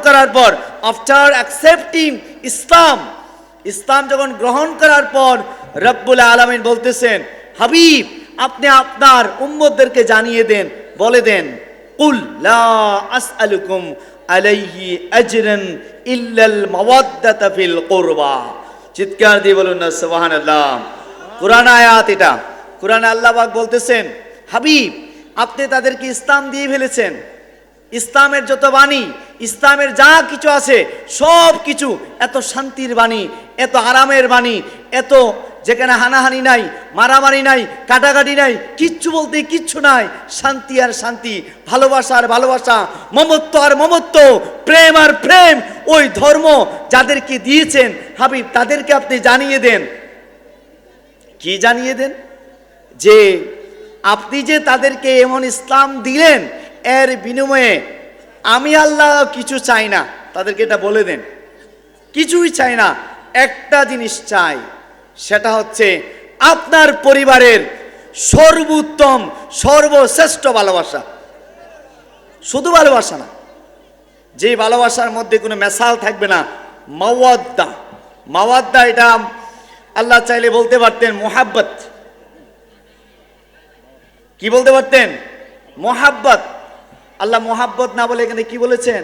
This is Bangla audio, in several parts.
করার পর, আফটার অ্যাকসেপ্টিং ইসলাম যখন গ্রহণ করার পর রব্বুল আলামিন বলতেছেন, হাবিব আপনি আপনার উম্মতদেরকে জানিয়ে দেন, বলে দেন, কুল লা আসআলুকুম আলাইহি আজরান ইল্লাল মাওয়াদ্দাতা ফিল কুরবা। চিৎকার দিয়ে বলুন না সুবহানাল্লাহ। কুরআন আয়াত এটা। কুরআনে আল্লাহ পাক বলতেছেন, হাবিব আপনি তাদেরকে ইসলাম দিয়ে ফেলেছেন, ইসলামের যত বাণী, ইসলামের যা কিছু আছে সব কিছু এত শান্তির বাণী, এত আরামের বাণী, এত যেখানে হানাহানি নাই, মারামারি নাই, কাটাকাটি নাই, কিচ্ছু বলতে কিচ্ছু নাই, শান্তি আর শান্তি, ভালোবাসা আর ভালোবাসা, মমত্ব আর মমত্ব, প্রেম আর প্রেম। ওই ধর্ম যাদেরকে দিয়েছেন হাবিব তাদেরকে আপনি জানিয়ে দেন। কি জানিয়ে দেন? যে আপনি যে তাদেরকে এমন ইসলাম দিলেন, এর বিনিময়ে আমি আল্লাহ কিছু চাই না, তাদেরকে এটা বলে দেন। কিছুই চাই না, একটা জিনিস চাই, সেটা হচ্ছে আপনার পরিবারের সর্বোত্তম সর্বশ্রেষ্ঠ ভালোবাসা। শুধু ভালোবাসা না, যে ভালোবাসার মধ্যে কোনো মেশাল থাকবে না, মাওয়াদ্দা। মাওয়াদ্দা এটা আল্লাহ চাইলে বলতে পারতেন মোহাব্বত। কি বলতে পারতেন? মোহাব্বত। আল্লাহ মোহাব্বত না বলে এখানে কি বলেছেন?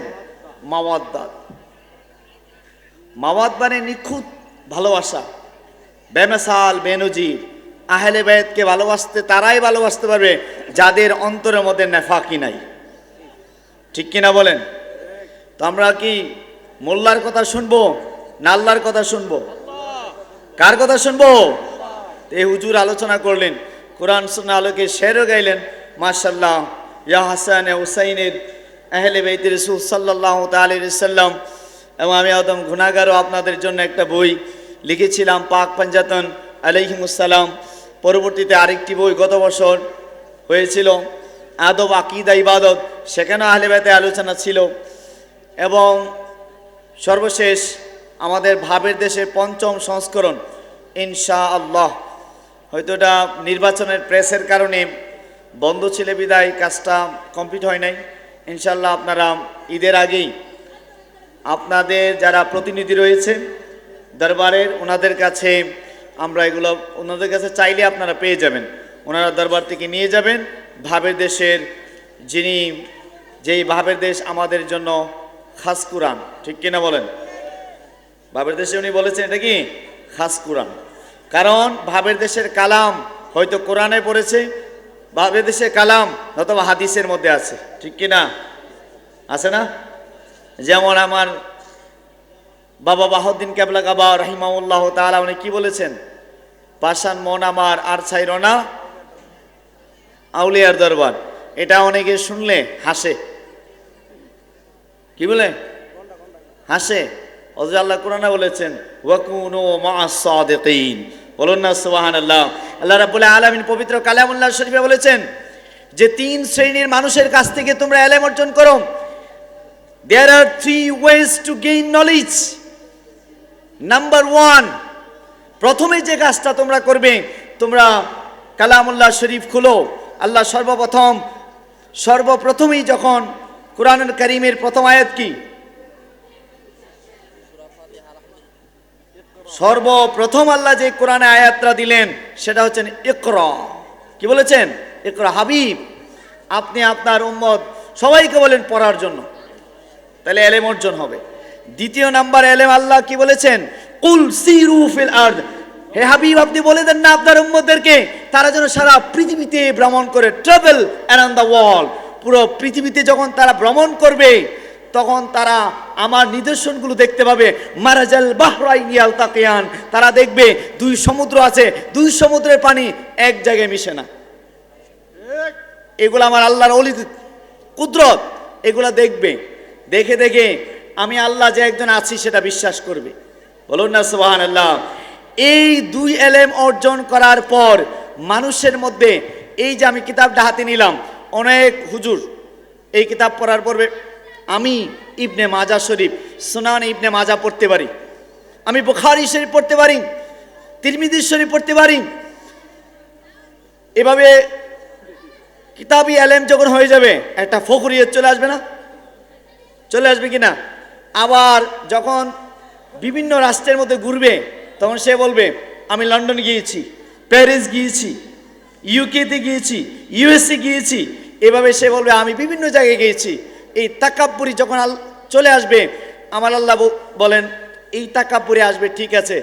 মাওয়াদ্দাত। মাওয়াদ মানে নিখুঁত ভালোবাসা, বেমেসাল বেনজির। আহলে বাইতকে ভালোবাসতে তারাই ভালোবাসতে পারবে যাদের অন্তরের মধ্যে নেফাকি নাই। ঠিক কিনা বলেন? তো আমরা কি মোল্লার কথা শুনবো না আল্লাহর কথা শুনবো? কার কথা শুনবো? এই হুজুর আলোচনা করলেন, কোরআন সুন্নাহ আলোকে শেরও গাইলেন, মাশাআল্লাহ। ইয়া হাসান হুসাইনের আহলে বাইত রাসূল সাল্লাল্লাহু তাআলা আলাইহি ওয়াসাল্লাম। এবং আমি আদম গুনাহগারও আপনাদের জন্য একটা বই লিখেছিলাম, পাক পাঞ্জাতন আলাইহিমুসসালাম। পরবর্তীতে আরেকটি বই গত বছর হয়েছিল, আদব আকীদা ইবাদত, সেখানেও আহলে বাইতের আলোচনা ছিল। এবং সর্বশেষ আমাদের ভাবের দেশের ৫ম সংস্করণ, ইনশাআল্লাহ। হয়তো এটা নির্বাচনের প্রেসের কারণে বন্ধ ছিল বিদায় কাজটা কমপ্লিট হয় নাই। ইনশাআল্লাহ আপনারা ঈদের আগেই আপনাদের যারা প্রতিনিধি রয়েছে দরবারের, ওনাদের কাছে আমরা এগুলো ওনাদের কাছে চাইলে আপনারা পেয়ে যাবেন। ওনারা দরবার থেকে নিয়ে যাবেন ভাবের দেশের, যেই ভাবের দেশ আমাদের জন্য খাস কুরআন। ঠিক কিনা বলেন? ভাবের দেশে উনি বলেছেন এটা কি খাস কুরআন। কারণ ভাবের দেশের কালাম হয়তো কোরআনে পড়েছে, ভাবের দেশের কালাম অথবা হাদিসের মধ্যে আছে। ঠিক কিনা? আছে না? যেমন আমার বাবা বাহাউদ্দিন কেবলা কাবা রাহিমাহুল্লাহ তাআলা উনি কি বলেছেন? পাষাণ মন আমার আর ছাইর না আউলিয়ার দরবার। এটা অনেকে শুনলে হাসে। কি বলে? হাসে। অথচ আল্লাহ কোরআনে বলেছেন ওয়াকুনু মা'আস সাদিকিন। বলুন না সুবহানাল্লাহ। আল্লাহ রাব্বুল আলামিন পবিত্র কালামুল্লাহ শরীফে বলেছেন যে 3 শ্রেণীর মানুষের কাছ থেকে তোমরা ইলম অর্জন করো। There are 3 ways to gain knowledge. Number 1, প্রথমে যে কাজটা তোমরা করবে, তোমরা কালামুল্লাহ শরীফ খুলো। আল্লাহ সর্বপ্রথমেই যখন কুরআনুল কারীমের প্রথম আয়াত কি? সর্বপ্রথম আল্লাহ যে কোরআনে আয়াতটা দিলেন সেটা হচ্ছেন ইকরা। কি বলেছেন? ইকরা। হাবিব আপনি আপনার উম্মত সবাইকে বলেন পড়ার জন্য, তাহলে ইলম অর্জন হবে। দ্বিতীয় নাম্বার ইলম আল্লাহ কি বলেছেন? কুল সিরু ফিল আরদ। হে হাবিব আপনি বলে দেন না আপনার উম্মতদেরকে তারা যেন সারা পৃথিবীতে ভ্রমণ করে, ট্রাভেল অ্যারাউন্ড দ্য ওয়ার্ল্ড। পুরো পৃথিবীতে যখন তারা ভ্রমণ করবে তখন তারা আমার নিদর্শনগুলো দেখতে পাবে। মারাজাল বাহরাইনি ইয়ালতাকিয়ান, তারা দেখবে 2 সমুদ্র আছে, 2 সমুদ্রের পানি এক জায়গায় মিশে না। এগুলো আমার আল্লাহর অলি কুদরত। এগুলা দেখবে, দেখে দেখে আমি আল্লাহ যে একজন আছি সেটা বিশ্বাস করবে। বলুন না সুবহানাল্লাহ। এই 2 ইলম অর্জন করার পর মানুষের মধ্যে, এই যে আমি কিতাবটা হাতে নিলাম, অনেক হুজুর এই কিতাব পড়ার পরে আমি ইবনে মাজা শরীফ, সুনান ইবনে মাজা পড়তে পারি, আমি বুখারী শরীফ পড়তে পারি, তিরমিজি শরীফ পড়তে পারি। এভাবে কিতাবি ইলম যখন হয়ে যাবে একটা ফখরিয়ত চলে আসবে না? চলে আসবে কি না? আবার যখন বিভিন্ন রাষ্ট্রের মধ্যে ঘুরবে তখন সে বলবে আমি লন্ডন গিয়েছি, প্যারিস গিয়েছি, ইউকেতে গিয়েছি, ইউএসএ গিয়েছি। এভাবে সে বলবে আমি বিভিন্ন জায়গায় গিয়েছি। এই তাকাব্বুরি যখন চলে আসবে, আমার আল্লাহ বলেন এই তাকাব্বুরি আসবে, ঠিক আছে,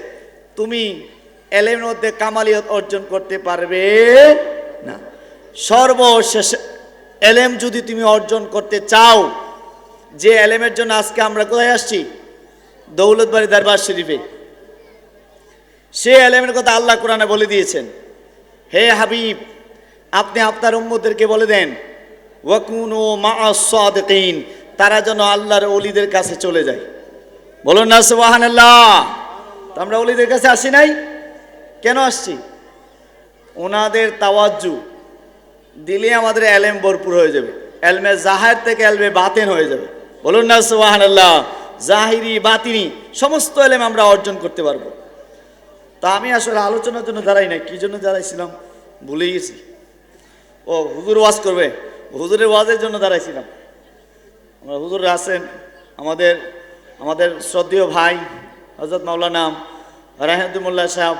তুমি এলেমের মধ্যে কামালিয়ত অর্জন করতে পারবে না। সর্বশেষ এলেম যদি তুমি অর্জন করতে চাও, যে এলেমের জন্য আজকে আমরা কোথায় আসছি, দৌলতবাড়ি দরবার শরীফে, সে এলেমের কথা আল্লাহ কোরআনে বলে দিয়েছেন। হে হাবিব, আপনি আপনার উম্মতদেরকে বলে দেন ওয়াকুনু মা'আস সাদিকিন, তারা যেন আল্লাহর ওলিদের কাছে চলে যায়। বলুন না সুবহানাল্লাহ। তো আমরা ওলিদের কাছে আসি নাই, কেন আসছি? ওনাদের তাওয়াজ্জু দিলে আমাদের এলেম ভরপুর হয়ে যাবে, এলমে জাহির থেকে এলমে বাতিন হয়ে যাবে। বলুন না সুবহানাল্লাহ। জাহিরি বাতিনি সমস্ত এলেম আমরা অর্জন করতে পারবো। তা আমি আসলে আলোচনার জন্য দাঁড়াই নাই, কি জন্য দাঁড়াইছিলাম ভুলে গেছি। ও হুজুর ওয়াজ করবে, হুজুরের ওয়াজের জন্য দাঁড়াইছিলাম। আমরা হুজুর আছেন, আমাদের শ্রদ্ধেয় ভাই হযরত মাওলানা রাহিমাতুল্লাহ সাহেব,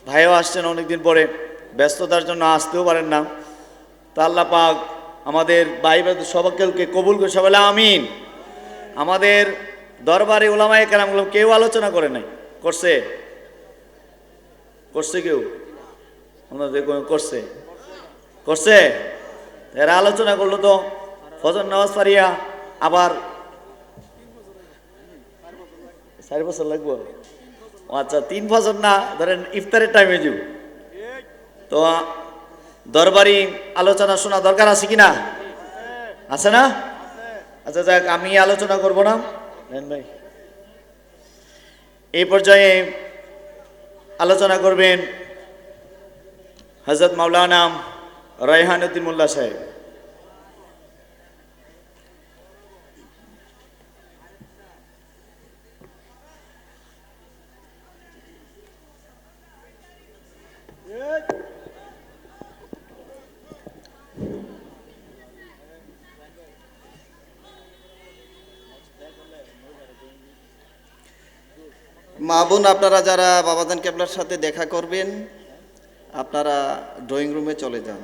ভাইও আসছেন অনেকদিন পরে, ব্যস্ততার জন্য আসতেও পারেন না। তা আল্লাহ পাক আমাদের ভাই সবাইকে কবুল করে, সবাই আমিন। আমাদের দরবারে উলামায়ে কেরামগুলো কেউ আলোচনা করে নাই, করছে কেউ? করছে এরা আলোচনা করলো তো ফজর নামাজ পারিয়া আবার 4 বছর লাগবো। আচ্ছা 3 ফজর না, ধরেন ইফতারের টাইমে যাব। তো দরবারি আলোচনা শোনা দরকার আছে কিনা? আছে না? আচ্ছা যাক, আমি আলোচনা করব না ভাই। এই পর্যায়ে আলোচনা করবেন হযরত মাওলানা রায়হানুদ্দিন মোল্লা সাহেব। মা বোন, আপনারা যারা বাবাজান কেবলার সাথে দেখা করবেন, আপনারা ড্রয়িং রুমে চলে যান।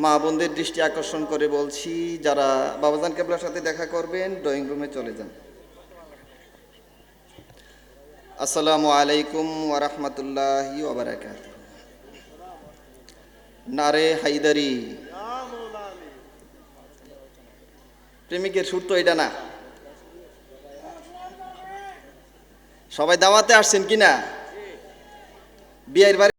মা বোনদের দৃষ্টি আকর্ষণ করে বলছি, যারা বাবাজান কেবলার সাথে দেখা করবেন ড্রয়িং রুমে চলে যান। আসসালামু আলাইকুম ওয়া রাহমাতুল্লাহি ওয়া বারাকাতুহু। নারে হায়দারি। প্রেমিকের সুর তো এটা না। সবাই দাওয়াতে আসছেন কিনা? বিয়ের বাড়ি